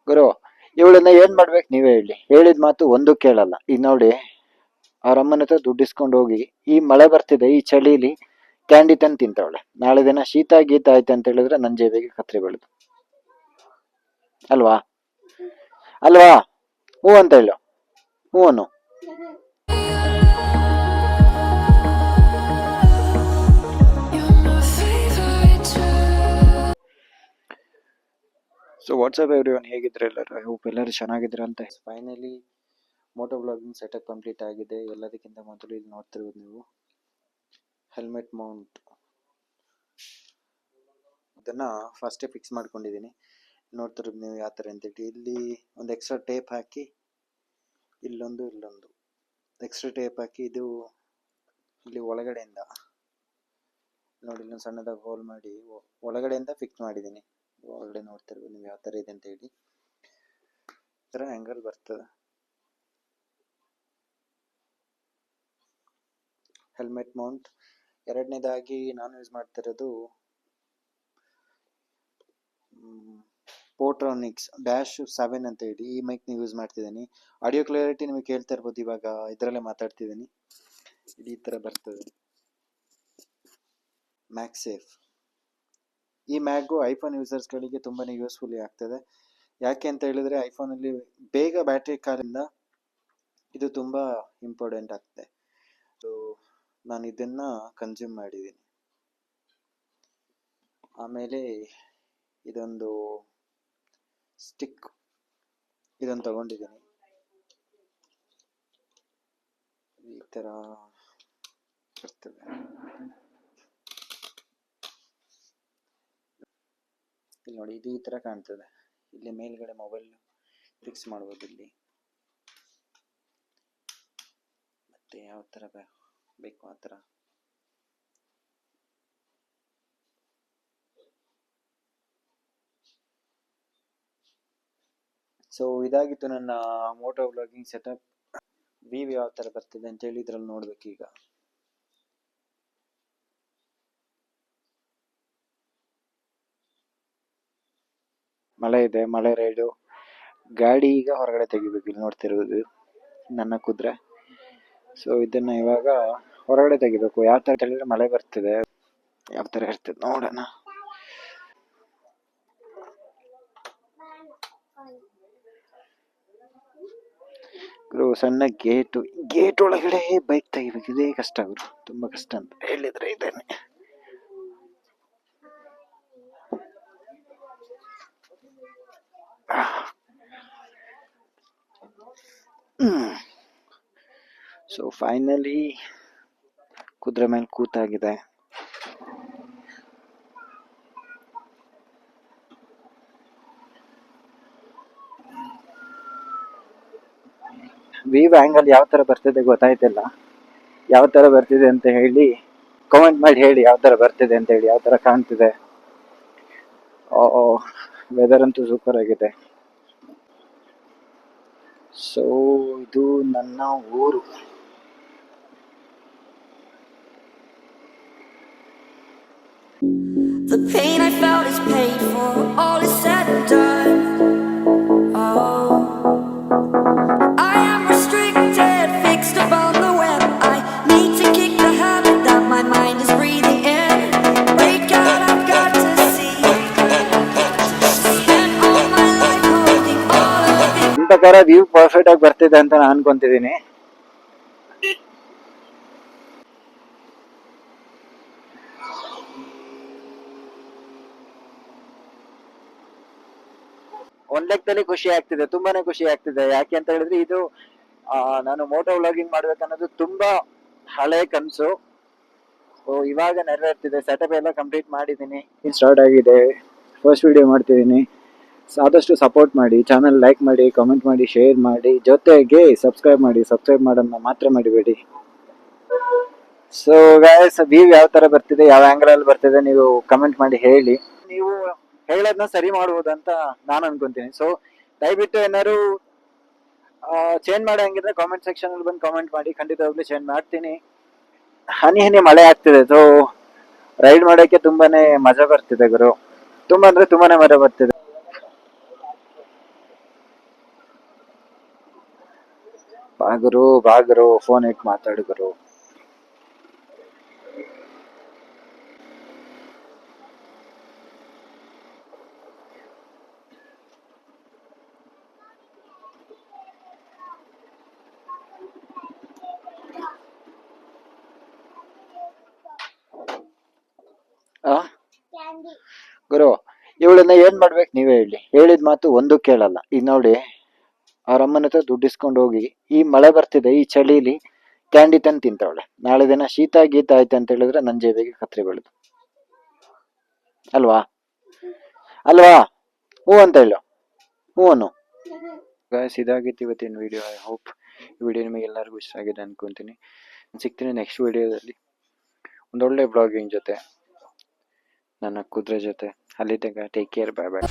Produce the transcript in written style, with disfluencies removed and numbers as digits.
ಗುರು, ಇವಳನ್ನ ಏನ್ ಮಾಡ್ಬೇಕು ನೀವೇ ಹೇಳಿ. ಹೇಳಿದ ಮಾತು ಒಂದು ಕೇಳಲ್ಲ. ಈಗ ನೋಡಿ, ಅವ್ರ ಅಮ್ಮನ ಹತ್ರ ದುಡ್ಡು ಇಸ್ಕೊಂಡು ಹೋಗಿ ಈ ಮಳೆ ಬರ್ತಿದೆ ಈ ಚಳಿಲಿ ಕ್ಯಾಂಡಿ ತಂದು ತಿಂತವಳೆ. ನಾಳೆ ದಿನ ಶೀತ ಗೀತ ಆಯ್ತು ಅಂತ ಹೇಳಿದ್ರೆ ನನ್ ಜೇಬಿಗೆ ಕತ್ರಿ ಬೆಳೆದು. ಅಲ್ವಾ ಅಲ್ವಾ? ಹ್ಞೂ ಅಂತ ಹೇಳು. ಹ್ಞೂ ಅನ್ನು. ಸೊ ವಾಟ್ಸಪ್ ಎವ್ರಿವನ್, ಹೇಗಿದ್ರೆ ಎಲ್ಲರೂ? ಹೋಪ್ ಎಲ್ಲರೂ ಚೆನ್ನಾಗಿದ್ರೆ ಅಂತ. Finally moto blogging setup complete ಆಗಿದೆ. ಎಲ್ಲದಕ್ಕಿಂತ ಮೊದಲು ಇಲ್ಲಿ ನೋಡ್ತಿರೋದು ನೀವು ಹೆಲ್ಮೆಟ್ ಮೌಂಟ್. ಅದನ್ನ ಫಸ್ಟೇ ಫಿಕ್ಸ್ ಮಾಡ್ಕೊಂಡಿದ್ದೀನಿ. ನೋಡ್ತಿರೋದು ನೀವು ಯಾವ ಥರ ಅಂತೇಳಿ. ಇಲ್ಲಿ ಒಂದು ಎಕ್ಸ್ಟ್ರಾ ಟೇಪ್ ಹಾಕಿ, ಇಲ್ಲೊಂದು ಎಕ್ಸ್ಟ್ರಾ ಟೇಪ್ ಹಾಕಿ, ಇದು ಇಲ್ಲಿ ಒಳಗಡೆಯಿಂದ ನೋಡಿ ಇಲ್ಲೊಂದು ಸಣ್ಣದಾಗಿ ಹೋಲ್ ಮಾಡಿ ಒಳಗಡೆಯಿಂದ ಫಿಕ್ಸ್ ಮಾಡಿದ್ದೀನಿ. ಒಳಗಡೆ ನೋಡ್ತಿರ್ಬೋದು ನೀವು ಯಾವ ಥರ ಇದೆ ಅಂತ ಹೇಳಿ. ಈ ಥರ ಆ್ಯಂಗಲ್ ಬರ್ತದೆ. Helmet Mount. ಎರಡನೇದಾಗಿ ನಾನು ಯೂಸ್ ಮಾಡ್ತಿರೋದು ಪೋಟ್ರಾನಿಕ್ಸ್ -7 ಅಂತ ಹೇಳಿ ಈ ಮೈಕ್ ನ ಯೂಸ್ ಮಾಡ್ತಿದ್ದೀನಿ. ಆಡಿಯೋ ಕ್ಲಾರಿಟಿ ನಿಮಗೆ ಕೇಳ್ತಾ ಇರ್ಬೋದು. ಇವಾಗ ಇದರಲ್ಲೇ ಮಾತಾಡ್ತಿದ್ದೀನಿ. ಈ ಥರ ಬರ್ತದೆ. ಮ್ಯಾಕ್ಸೇಫ್. ಈ ಮ್ಯಾಗು ಐಫೋನ್ ಯೂಸರ್ಸ್ಗಳಿಗೆ ತುಂಬಾನೇ ಯೂಸ್ಫುಲ್ ಆಗ್ತದೆ. ಯಾಕೆ ಅಂತ ಹೇಳಿದ್ರೆ ಐಫೋನಲ್ಲಿ ಬೇಗ ಬ್ಯಾಟ್ರಿ ಕಾಲಿಂದ ಇದು ತುಂಬಾ ಇಂಪಾರ್ಟೆಂಟ್ ಆಗ್ತದೆ. ಸೊ ನಾನು ಇದನ್ನ ಕನ್ಸ್ಯೂಮ್ ಮಾಡಿದ್ದೀನಿ. ಆಮೇಲೆ ಇದೊಂದು ಸ್ಟಿಕ್, ಇದನ್ನು ತಗೊಂಡಿದ್ದೀನಿ. ಈ ತರ ಬರ್ತದೆ. ಇಲ್ಲಿ ನೋಡಿ, ಇದು ಈ ತರ ಕಾಣ್ತದೆ. ಇಲ್ಲಿ ಮೇಲ್ಗಡೆ ಮೊಬೈಲ್ ಫಿಕ್ಸ್ ಮಾಡ್ಬೋದು ಇಲ್ಲಿ. ಮತ್ತೆ ಯಾವ ತರ ಬೇಕು ಆ ತರ. ಸೊ ಇದಾಗಿತ್ತು ನನ್ನ ಮೋಟೋ ವ್ಲಾಗಿಂಗ್ ಸೆಟಪ್. ವ್ಯೂ ಯಾವ ತರ ಬರ್ತಿದೆ ಅಂತ ಹೇಳಿ ಇದ್ರಲ್ಲಿ ನೋಡ್ಬೇಕು. ಈಗ ಮಳೆ ಇದೆ, ಮಳೆ ರೈಡು. ಗಾಡಿ ಈಗ ಹೊರಗಡೆ ತೆಗಿಬೇಕು. ಇಲ್ಲಿ ನೋಡ್ತಿರೋದು ನನ್ನ ಕುದುರೆ. ಸೊ ಇದನ್ನ ಇವಾಗ ಹೊರಗಡೆ ತೆಗಿಬೇಕು. ಯಾವ ತರ ಹೇಳಿದ್ರೆ ಮಳೆ ಬರ್ತಿದೆ, ಯಾವ ತರ ಇರ್ತದೆ ನೋಡೋಣ. ಸಣ್ಣ ಗೇಟ್ ಒಳಗಡೆ ಬೈಕ್ ತೆಗಿಬೇಕು. ಇದೇ ಕಷ್ಟ ಗುರು, ತುಂಬಾ ಕಷ್ಟ ಅಂತ ಹೇಳಿದ್ರೆ ಇದೇನೆ. ಸೊ ಫೈನಲಿ ಕುದುರೆ ಮೇಲೆ ಕೂತಾಗಿದೆ. ವ್ಯೂ ಆಂಗಲ್ ಯಾವ ತರ ಬರ್ತಿದೆ ಗೊತ್ತಾಯ್ತಿಲ್ಲ. ಯಾವ ತರ ಬರ್ತಿದೆ ಅಂತ ಹೇಳಿ ಕಾಮೆಂಟ್ ಮಾಡಿ ಹೇಳಿ. ಯಾವ ತರ ಬರ್ತಿದೆ ಅಂತ ಹೇಳಿ, ಯಾವ ತರ ಕಾಣ್ತಿದೆ. ವೆದರ್ ಅಂತೂ ಸೂಪರ್ ಆಗಿದೆ. ಸೊ ಇದು ನನ್ನ ಊರು. The pain I felt is paid for, all is said and done. Oh, I am restricted, fixed upon the web. I need to kick the habit that my mind is breathing in. Break out, I've got to see. Spend all my life holding all of it. ನಿಮ್ಮ ಪ್ರಕಾರ view perfect ಆಗಿ ಬರ್ತಿದೆ ಅಂತ ನಾನು ಅನ್ಕೊಂತಿದ್ದೀನಿ. ಒಂದ್ ಲೆಕ್ಕದಲ್ಲಿ ಖುಷಿ ಆಗ್ತಿದೆ, ತುಂಬಾನೇ ಖುಷಿ ಆಗ್ತಿದೆ. ಯಾಕೆ ಅಂತ ಹೇಳಿದ್ರೆ ಇದು ನಾನು ಮೋಟೋ ವ್ಲಾಗಿಂಗ್ ಮಾಡ್ಬೇಕನ್ನೋದು ತುಂಬಾ ಹಳೆ ಕನಸು. ಸೊ ಇವಾಗ ನೆರವೇರ್ತಿದೆ. ಸೆಟಪ್ ಎಲ್ಲ ಕಂಪ್ಲೀಟ್ ಮಾಡಿದ್ದೀನಿ, ಸ್ಟಾರ್ಟ್ ಆಗಿದೆ. ಫಸ್ಟ್ ವಿಡಿಯೋ ಮಾಡ್ತಿದ್ದೀನಿ. ಆದಷ್ಟು ಸಪೋರ್ಟ್ ಮಾಡಿ, ಚಾನಲ್ ಲೈಕ್ ಮಾಡಿ, ಕಾಮೆಂಟ್ ಮಾಡಿ, ಶೇರ್ ಮಾಡಿ, ಜೊತೆಗೆ ಸಬ್ಸ್ಕ್ರೈಬ್ ಮಾಡಿ. ಸಬ್ಸ್ಕ್ರೈಬ್ ಮಾಡೋದನ್ನ ಮಾತ್ರ ಮಾಡಿಬೇಡಿ. ಸೊ ಗಾಯ್ಸ್, ವ್ಯೂ ಯಾವ ತರ ಬರ್ತಿದೆ, ಯಾವ ಆಂಗಲ್ ಅಲ್ಲಿ ಬರ್ತಿದೆ ನೀವು ಕಮೆಂಟ್ ಮಾಡಿ ಹೇಳಿ. ನೀವು ಹೇಳೋದನ್ನ ಸರಿ ಮಾಡ್ಬೋದು ಅಂತ ನಾನು ಅನ್ಕೊಂತೀನಿ. ಸೊ ದಯವಿಟ್ಟು ಏನಾದ್ರು ಚೇಂಜ್ ಮಾಡಂಗಿದ್ರೆ ಕಾಮೆಂಟ್ ಸೆಕ್ಷನ್ ಅಲ್ಲಿ ಬಂದು ಕಾಮೆಂಟ್ ಮಾಡಿ. ಖಂಡಿತವಾಗ್ಲೂ ಚೇಂಜ್ ಮಾಡ್ತೀನಿ. ಹನಿ ಮಳೆ ಆಗ್ತಿದೆ. ಸೊ ರೈಡ್ ಮಾಡೋಕೆ ತುಂಬಾನೇ ಮಜಾ ಬರ್ತಿದೆ ಗುರು. ತುಂಬಾ ಅಂದ್ರೆ ತುಂಬಾನೇ ಮಜಾ ಬರ್ತಿದೆ. ಬಾಗರು ಫೋನ್ ಇಟ್ಟು ಮಾತಾಡಿದ್ರು. ಆ ಗುರು, ಇವಳನ್ನ ಏನ್ ಮಾಡ್ಬೇಕು ನೀವೇ ಹೇಳಿ. ಹೇಳಿದ ಮಾತು ಒಂದು ಕೇಳಲ್ಲ. ಈಗ ನೋಡಿ, ಅವ್ರ ಅಮ್ಮನ ಹತ್ರ ದುಡ್ಡು ಇಸ್ಕೊಂಡು ಹೋಗಿ ಈ ಮಳೆ ಬರ್ತಿದೆ ಈ ಚಳಿಲಿ ಕ್ಯಾಂಡಿ ತಂದು ತಿಂತವಳೆ. ನಾಳೆ ದಿನ ಶೀತ ಗೀತ ಆಯ್ತು ಅಂತ ಹೇಳಿದ್ರೆ ನನ್ ಜೇಬಿಗೆ ಕತ್ರಿ ಬೀಳುದು. ಅಲ್ವಾ ಅಲ್ವಾ? ಹ್ಞೂ ಅಂತ ಹೇಳು, ಹ್ಞೂ ಅನ್ನು. ಗಾಯ್ಸ್, ಇದಾಗಿತ್ತು ಇವತ್ತಿನ ವಿಡಿಯೋ. ಐ ಹೋಪ್ ಈ ವಿಡಿಯೋ ನಿಮಗೆ ಎಲ್ಲರಿಗೂ ಇಷ್ಟ ಆಗಿದೆ ಅನ್ಕೊಂತೀನಿ. ಸಿಗ್ತೀನಿ ನೆಕ್ಸ್ಟ್ ವಿಡಿಯೋದಲ್ಲಿ ಒಂದೊಳ್ಳೆ ಬ್ಲಾಗಿಂಗ್ ಜೊತೆ, ನನ್ನ ಕುದುರೆ ಜೊತೆ. ಅಲ್ಲಿ ತನಕ ಟೇಕ್ ಕೇರ್, ಬಾಯ್ ಬಾಯ್.